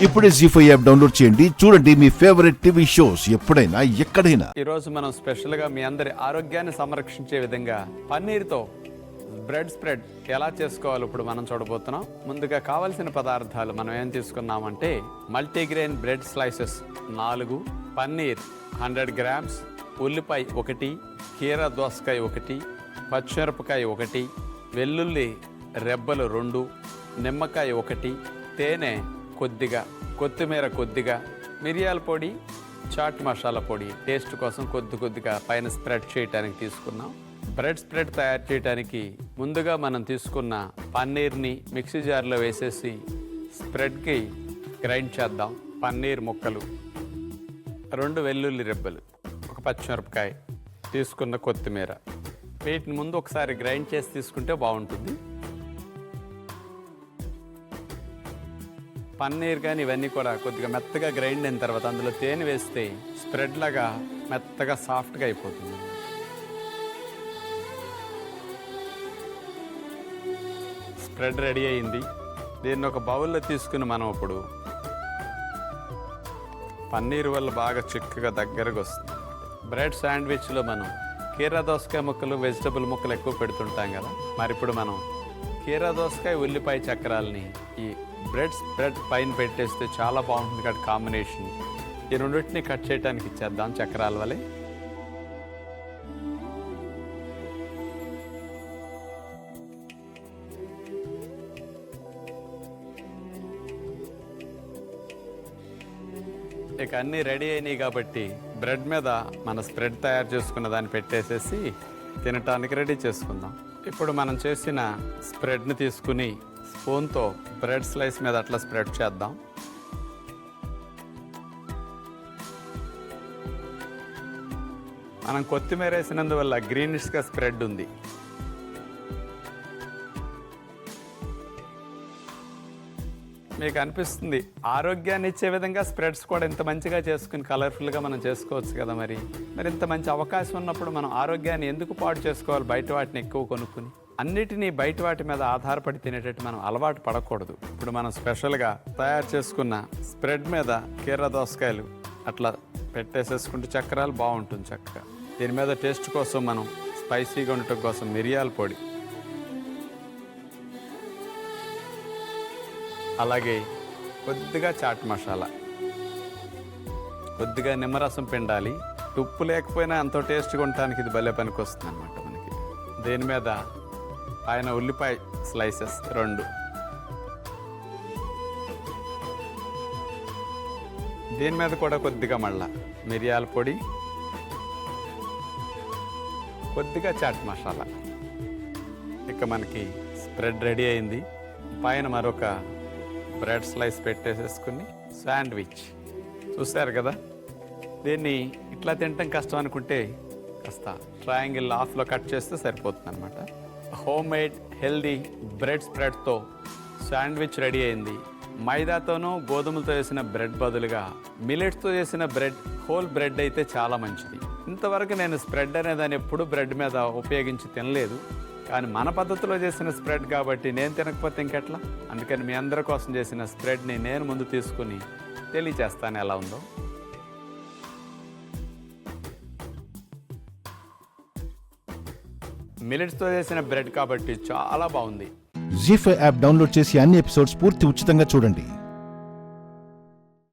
ఇప్పుడే జీ5 app download చేయండి. చూడండి మీ ఫేవరెట్ టీవీ షోస్ ఎప్పుడైనా ఎక్కడైనా. ఈ రోజు మనం స్పెషల్ గా మీ అందరి ఆరోగ్యాన్ని సంరక్షించే విధంగా పన్నీర్తో బ్రెడ్ స్ప్రెడ్ ఎలా చేసుకోవాలో ఇప్పుడు మనం చూడబోతున్నాం. ముందుగా కావలసిన పదార్థాలు మనం ఏం తీసుకున్నామంటే మల్టీగ్రెయిన్ బ్రెడ్ స్లైసెస్ 4, పన్నీర్ 100 గ్రామ్స్, ఉల్లిపాయ 1, కీర దోసకాయ 1, పచ్చిమిరపకాయ 1, వెల్లుల్లి రెబ్బలు 2, నిమ్మకాయ 1, తేనె కొద్దిగా, కొత్తిమీర కొద్దిగా, మిరియాల పొడి, చాట్ మసాలా పొడి టేస్ట్ కోసం కొద్దిగా పైన స్ప్రెడ్ చేయడానికి తీసుకున్నాం. బ్రెడ్ స్ప్రెడ్ తయారు చేయడానికి ముందుగా మనం తీసుకున్న పన్నీర్ని మిక్సీ జార్లో వేసేసి స్ప్రెడ్కి గ్రైండ్ చేద్దాం. పన్నీర్ ముక్కలు, 2 వెల్లుల్లి రెబ్బలు, 1 పచ్చిమిరపకాయ, తీసుకున్న కొత్తిమీర, వీటిని ముందు ఒకసారి గ్రైండ్ చేసి తీసుకుంటే బాగుంటుంది. పన్నీర్ కానీ ఇవన్నీ కూడా కొద్దిగా మెత్తగా గ్రైండ్ అయిన తర్వాత అందులో తేనె వేస్తే స్ప్రెడ్ లాగా మెత్తగా సాఫ్ట్గా అయిపోతుంది. స్ప్రెడ్ రెడీ అయింది. దీన్ని ఒక బౌల్లో తీసుకుని మనం ఇప్పుడు పన్నీర్ వల్ల బాగా చిక్కగా దగ్గరకు వస్తుంది. బ్రెడ్ శాండ్విచ్లో మనం కీరా దోసకాయ ముక్కలు, వెజిటబుల్ ముక్కలు ఎక్కువ పెడుతుంటాం కదా. మరి ఇప్పుడు మనం కీరా దోసకాయ, ఉల్లిపాయ చక్రాలని ఈ బ్రెడ్ స్ప్రెడ్ పైన పెట్టేస్తే చాలా బాగుంటుంది కదా కాంబినేషన్. ఈ రెండింటిని కట్ చేయడానికి ఇచ్చేద్దాం చక్రాల వలె. ఇక అన్నీ రెడీ అయినాయి కాబట్టి బ్రెడ్ మీద మన స్ప్రెడ్ తయారు చేసుకున్న దాన్ని పెట్టేసేసి తినటానికి రెడీ చేసుకుందాం. ఇప్పుడు మనం చేసిన స్ప్రెడ్ని తీసుకుని స్పూన్తో బ్రెడ్ స్లైస్ మీద అట్లా స్ప్రెడ్ చేద్దాం. మనం కొత్తిమీర వేసినందువల్ల గ్రీనిష్గా స్ప్రెడ్ ఉంది. మీకు అనిపిస్తుంది ఆరోగ్యాన్ని ఇచ్చే విధంగా స్ప్రెడ్స్ కూడా ఇంత మంచిగా చేసుకుని కలర్ఫుల్గా మనం చేసుకోవచ్చు కదా. మరి ఇంత మంచి అవకాశం ఉన్నప్పుడు మనం ఆరోగ్యాన్ని ఎందుకు పాడు చేసుకోవాలి? బయట వాటిని ఎక్కువ కొనుక్కుని అన్నిటినీ బయట వాటి మీద ఆధారపడి తినేటట్టు మనం అలవాటు పడకూడదు. ఇప్పుడు మనం స్పెషల్గా తయారు చేసుకున్న స్ప్రెడ్ మీద కీర దోసకాయలు అట్లా పెట్టేసేసుకుంటే చక్రాలు బాగుంటుంది చక్కగా. దీని మీద టేస్ట్ కోసం మనం స్పైసీగా ఉండటం కోసం మిరియాల పొడి, అలాగే కొద్దిగా చాట్ మసాలా, కొద్దిగా నిమ్మరసం పిండాలి. ఉప్పు లేకపోయినా ఎంతో టేస్ట్గా ఉండటానికి ఇది భలే పనికి వస్తుంది అనమాట మనకి. దీని మీద పైన ఉల్లిపాయ స్లైసెస్ 2, దీని మీద కూడా కొద్దిగా మళ్ళా మిరియాల పొడి, కొద్దిగా చాట్ మసాలా. ఇక మనకి స్ప్రెడ్ రెడీ అయింది. పైన మరొక బ్రెడ్ స్లైస్ పెట్టేసేసుకుని శాండ్విచ్ చూస్తారు కదా. దీన్ని ఇట్లా తినటం కష్టం అనుకుంటే కాస్త ట్రయాంగిల్ హాఫ్లో కట్ చేస్తే సరిపోతుంది అనమాట. హోమ్ మేడ్ హెల్దీ బ్రెడ్ స్ప్రెడ్తో శాండ్విచ్ రెడీ అయింది. మైదాతోనూ గోధుమలతో చేసిన బ్రెడ్ బదులుగా మిల్లెట్స్తో చేసిన బ్రెడ్, హోల్ బ్రెడ్ అయితే చాలా మంచిది. ఇంతవరకు నేను స్ప్రెడ్ అనేదాన్ని ఎప్పుడూ బ్రెడ్ మీద ఉపయోగించి తినలేదు. కానీ మన పద్ధతిలో చేసిన స్ప్రెడ్ కాబట్టి నేను తినకపోతే ఇంకెట్లా. అందుకని మీ అందరి కోసం చేసిన స్ప్రెడ్ని నేను ముందు తీసుకుని తెలియచేస్తాను ఎలా ఉందో. మిల్లెట్స్తో చేసిన బ్రెడ్ కాబట్టి చాలా బాగుంది. జీ5 యాప్ డౌన్లోడ్ చేసి అన్ని ఎపిసోడ్స్ పూర్తి ఉచితంగా చూడండి.